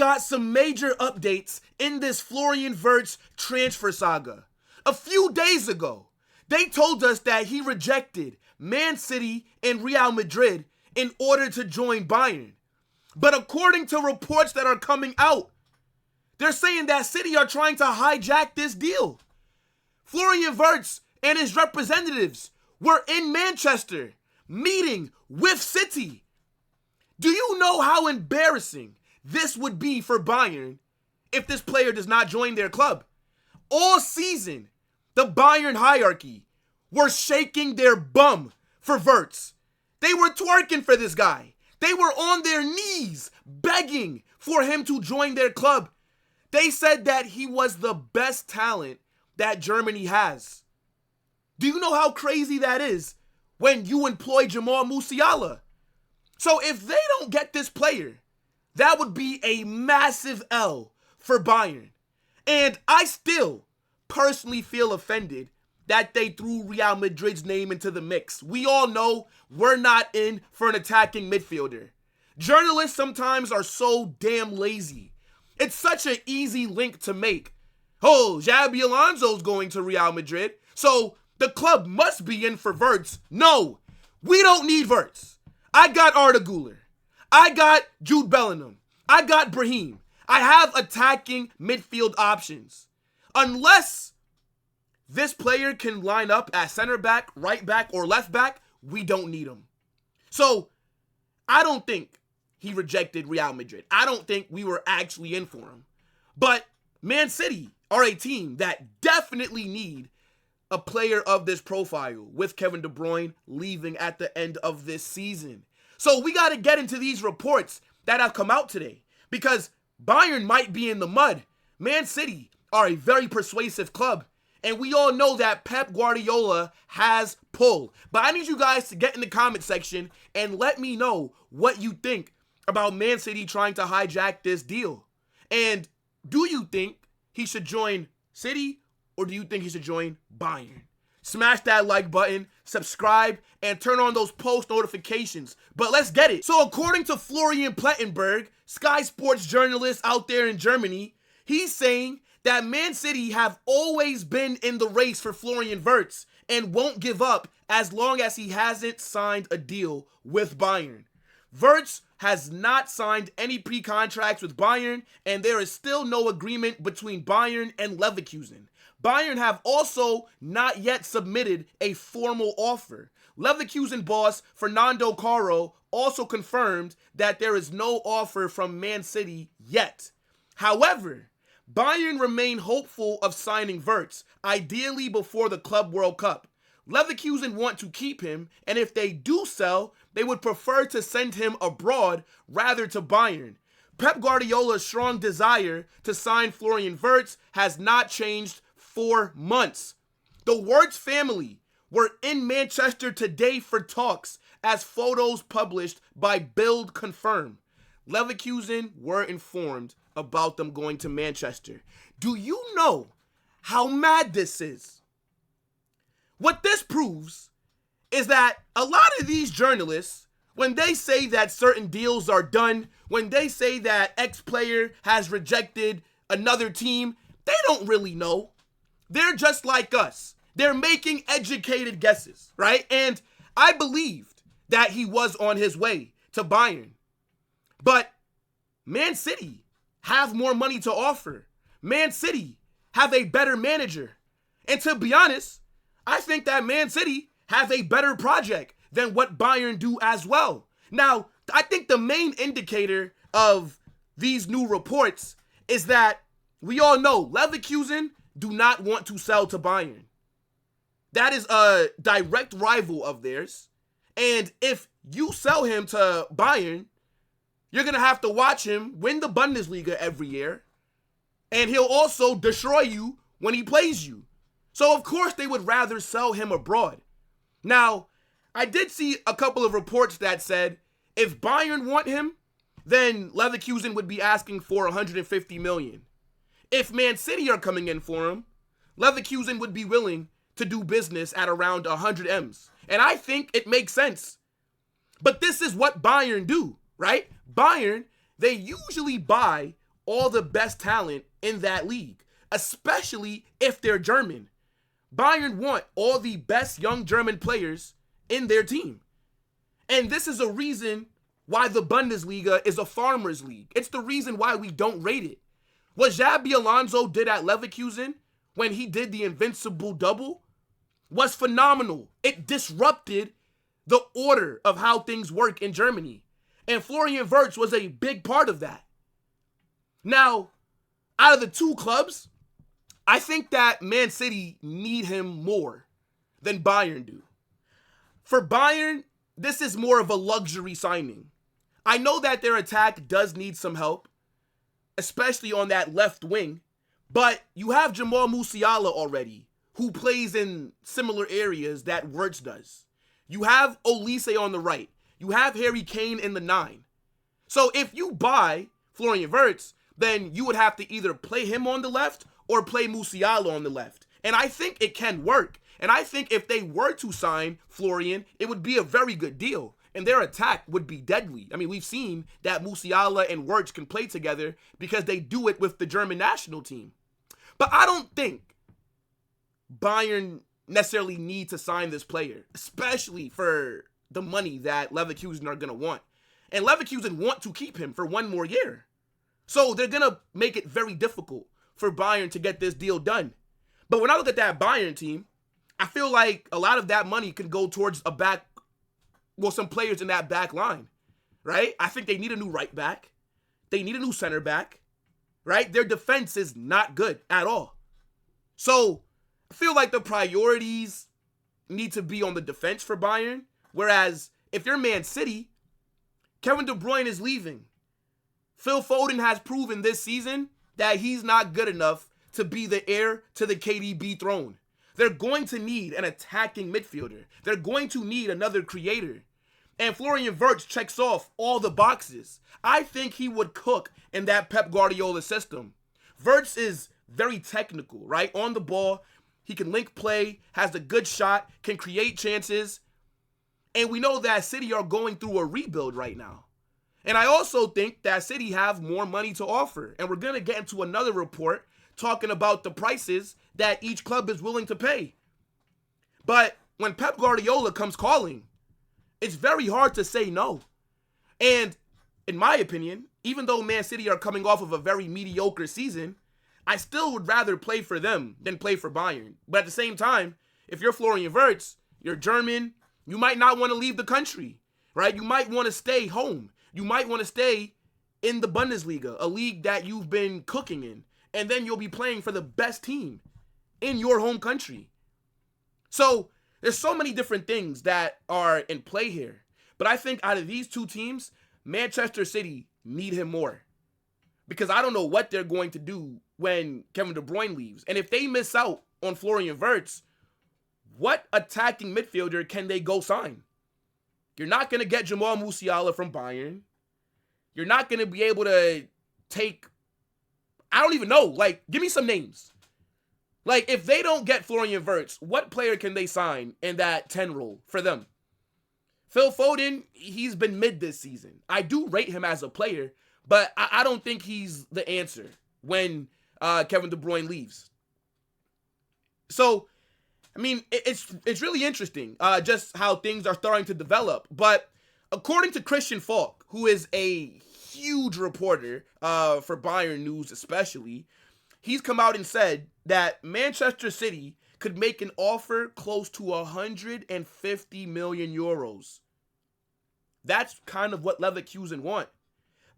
got some major updates in this Florian Wirtz transfer saga. A few days ago, they told us that he rejected Man City and Real Madrid in order to join Bayern. But according to reports that are coming out, they're saying that City are trying to hijack this deal. Florian Wirtz and his representatives were in Manchester meeting with City. Do you know how embarrassing this would be for Bayern if this player does not join their club? All season, the Bayern hierarchy were shaking their bum for Wirtz. They were twerking for this guy. They were on their knees begging for him to join their club. They said that he was the best talent that Germany has. Do you know how crazy that is when you employ Jamal Musiala? So if they don't get this player, that would be a massive L for Bayern. And I still personally feel offended that they threw Real Madrid's name into the mix. We all know we're not in for an attacking midfielder. Journalists sometimes are so damn lazy. It's such an easy link to make. Oh, Xabi Alonso's going to Real Madrid, so the club must be in for Wirtz. No, we don't need Wirtz. I got Arda Güler. I got Jude Bellingham. I got Brahim. I have attacking midfield options. Unless this player can line up at center back, right back, or left back, we don't need him. So I don't think he rejected Real Madrid. I don't think we were actually in for him. But Man City are a team that definitely need a player of this profile with Kevin De Bruyne leaving at the end of this season. So we got to get into these reports that have come out today because Bayern might be in the mud. Man City are a very persuasive club. And we all know that Pep Guardiola has pull. But I need you guys to get in the comment section and let me know what you think about Man City trying to hijack this deal. And do you think he should join City or do you think he should join Bayern? Smash that like button, subscribe, and turn on those post notifications. But let's get it. So according to Florian Plettenberg, Sky Sports journalist out there in Germany, he's saying that Man City have always been in the race for Florian Wirtz and won't give up as long as he hasn't signed a deal with Bayern. Wirtz has not signed any pre-contracts with Bayern, and there is still no agreement between Bayern and Leverkusen. Bayern have also not yet submitted a formal offer. Leverkusen boss Fernando Caro also confirmed that there is no offer from Man City yet. However, Bayern remain hopeful of signing Wirtz, ideally before the Club World Cup. Leverkusen want to keep him, and if they do sell, they would prefer to send him abroad rather to Bayern. Pep Guardiola's strong desire to sign Florian Wirtz has not changed for months. The Wirtz family were in Manchester today for talks, as photos published by Bild confirm. Leverkusen were informed about them going to Manchester. Do you know how mad this is? What this proves is that a lot of these journalists, when they say that certain deals are done, when they say that X player has rejected another team, they don't really know. They're just like us. They're making educated guesses, right? And I believed that he was on his way to Bayern. But Man City have more money to offer. Man City have a better manager. And to be honest, I think that Man City have a better project than what Bayern do as well. Now, I think the main indicator of these new reports is that we all know Leverkusen do not want to sell to Bayern. That is a direct rival of theirs. And if you sell him to Bayern, you're going to have to watch him win the Bundesliga every year. And he'll also destroy you when he plays you. So, of course, they would rather sell him abroad. Now, I did see a couple of reports that said if Bayern want him, then Leverkusen would be asking for 150 million. If Man City are coming in for him, Leverkusen would be willing to do business at around 100 M's. And I think it makes sense. But this is what Bayern do, right? Bayern, they usually buy all the best talent in that league, especially if they're German. Bayern want all the best young German players in their team. And this is a reason why the Bundesliga is a farmers league. It's the reason why we don't rate it. What Xabi Alonso did at Leverkusen when he did the invincible double was phenomenal. It disrupted the order of how things work in Germany. And Florian Wirtz was a big part of that. Now, out of the two clubs, I think that Man City need him more than Bayern do. For Bayern, this is more of a luxury signing. I know that their attack does need some help, especially on that left wing, but you have Jamal Musiala already, who plays in similar areas that Wirtz does. You have Olise on the right. You have Harry Kane in the 9. So if you buy Florian Wirtz, then you would have to either play him on the left or play Musiala on the left. And I think it can work. And I think if they were to sign Florian, it would be a very good deal. And their attack would be deadly. I mean, we've seen that Musiala and Wirtz can play together because they do it with the German national team. But I don't think Bayern necessarily need to sign this player, especially for the money that Leverkusen are going to want. And Leverkusen want to keep him for one more year. So they're going to make it very difficult for Bayern to get this deal done. But when I look at that Bayern team, I feel like a lot of that money can go towards some players in that back line, right? I think they need a new right back. They need a new center back, right? Their defense is not good at all. So I feel like the priorities need to be on the defense for Bayern. Whereas if you're Man City, Kevin De Bruyne is leaving. Phil Foden has proven this season that he's not good enough to be the heir to the KDB throne. They're going to need an attacking midfielder. They're going to need another creator. And Florian Wirtz checks off all the boxes. I think he would cook in that Pep Guardiola system. Wirtz is very technical, right? On the ball, he can link play, has a good shot, can create chances. And we know that City are going through a rebuild right now. And I also think that City have more money to offer. And we're going to get into another report talking about the prices that each club is willing to pay. But when Pep Guardiola comes calling, it's very hard to say no. And in my opinion, even though Man City are coming off of a very mediocre season, I still would rather play for them than play for Bayern. But at the same time, if you're Florian Wirtz, you're German, you might not want to leave the country, right? You might want to stay home. You might want to stay in the Bundesliga, a league that you've been cooking in. And then you'll be playing for the best team in your home country. So there's so many different things that are in play here. But I think out of these two teams, Manchester City need him more. Because I don't know what they're going to do when Kevin De Bruyne leaves. And if they miss out on Florian Wirtz, what attacking midfielder can they go sign? You're not going to get Jamal Musiala from Bayern. You're not going to be able to take, I don't even know, give me some names. If they don't get Florian Wirtz, what player can they sign in that 10 role for them? Phil Foden, he's been mid this season. I do rate him as a player, but I don't think he's the answer when Kevin De Bruyne leaves. So, I mean, it's really interesting just how things are starting to develop. But according to Christian Falk, who is a huge reporter for Bayern News especially, he's come out and said that Manchester City could make an offer close to 150 million euros. That's kind of what Leverkusen want.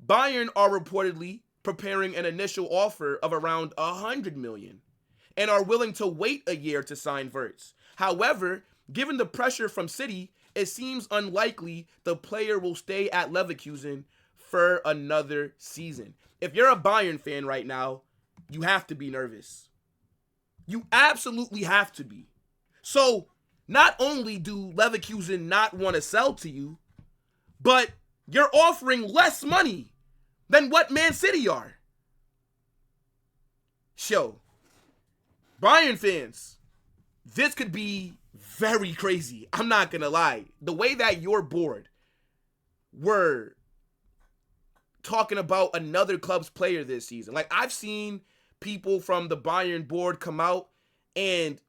Bayern are reportedly preparing an initial offer of around 100 million and are willing to wait a year to sign Wirtz. However, given the pressure from City, it seems unlikely the player will stay at Leverkusen for another season. If you're a Bayern fan right now, you have to be nervous. You absolutely have to be. So, not only do Leverkusen not want to sell to you, but you're offering less money than what Man City are. So, Bayern fans, this could be very crazy. I'm not going to lie. The way that your board were talking about another club's player this season. Like, I've seen people from the Bayern board come out and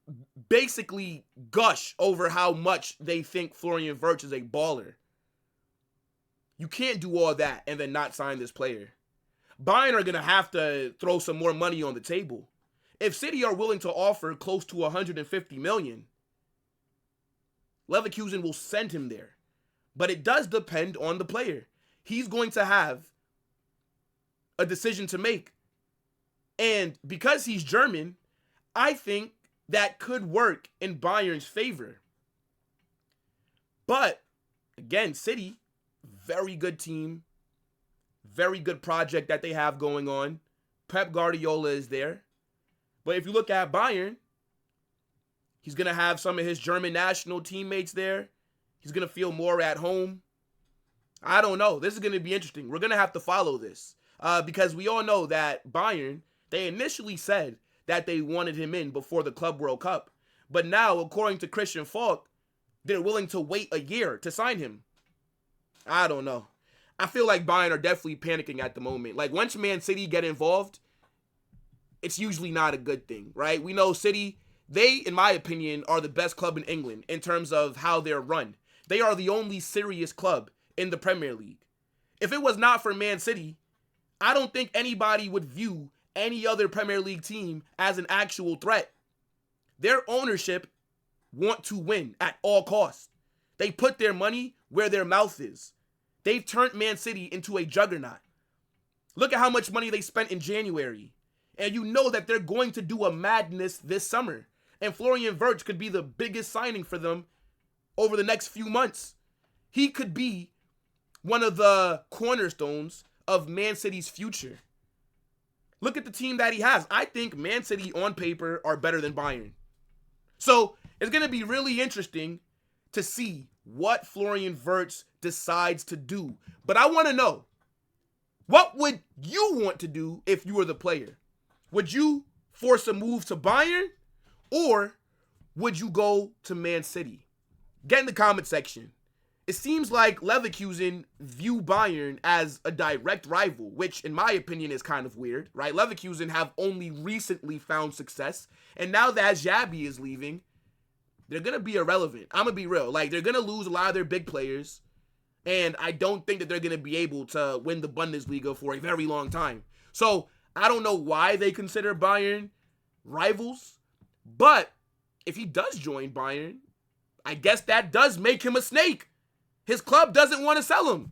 basically gush over how much they think Florian Wirtz is a baller. You can't do all that and then not sign this player. Bayern are going to have to throw some more money on the table. If City are willing to offer close to 150 million, Leverkusen will send him there. But it does depend on the player. He's going to have a decision to make. And because he's German, I think that could work in Bayern's favor. But, again, City, very good team. Very good project that they have going on. Pep Guardiola is there. But if you look at Bayern, he's going to have some of his German national teammates there. He's going to feel more at home. I don't know. This is going to be interesting. We're going to have to follow this. Because we all know that Bayern, they initially said that they wanted him in before the Club World Cup. But now, according to Christian Falk, they're willing to wait a year to sign him. I don't know. I feel like Bayern are definitely panicking at the moment. Like, once Man City get involved, it's usually not a good thing, right? We know City, they, in my opinion, are the best club in England in terms of how they're run. They are the only serious club in the Premier League. If it was not for Man City, I don't think anybody would view any other Premier League team as an actual threat. Their ownership want to win at all costs. They put their money where their mouth is. They've turned Man City into a juggernaut. Look at how much money they spent in January. And you know that they're going to do a madness this summer. And Florian Wirtz could be the biggest signing for them over the next few months. He could be one of the cornerstones of Man City's future. Look at the team that he has. I think Man City on paper are better than Bayern. So it's going to be really interesting to see what Florian Wirtz decides to do. But I want to know, what would you want to do if you were the player? Would you force a move to Bayern, or would you go to Man City? Get in the comment section. It seems like Leverkusen view Bayern as a direct rival, which in my opinion is kind of weird, right? Leverkusen have only recently found success, and now that Xabi is leaving, they're going to be irrelevant. I'm going to be real. Like, they're going to lose a lot of their big players, and I don't think that they're going to be able to win the Bundesliga for a very long time. So, I don't know why they consider Bayern rivals, but if he does join Bayern, I guess that does make him a snake. His club doesn't want to sell him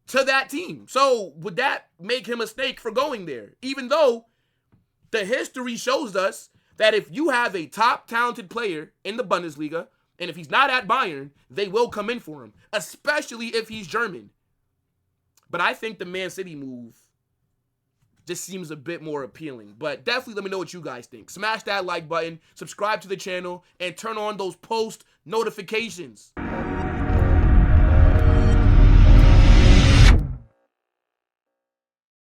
to that team. So, would that make him a snake for going there? Even though the history shows us that if you have a top talented player in the Bundesliga, and if he's not at Bayern, they will come in for him, especially if he's German. But I think the Man City move just seems a bit more appealing. But definitely let me know what you guys think. Smash that like button, subscribe to the channel, and turn on those post notifications.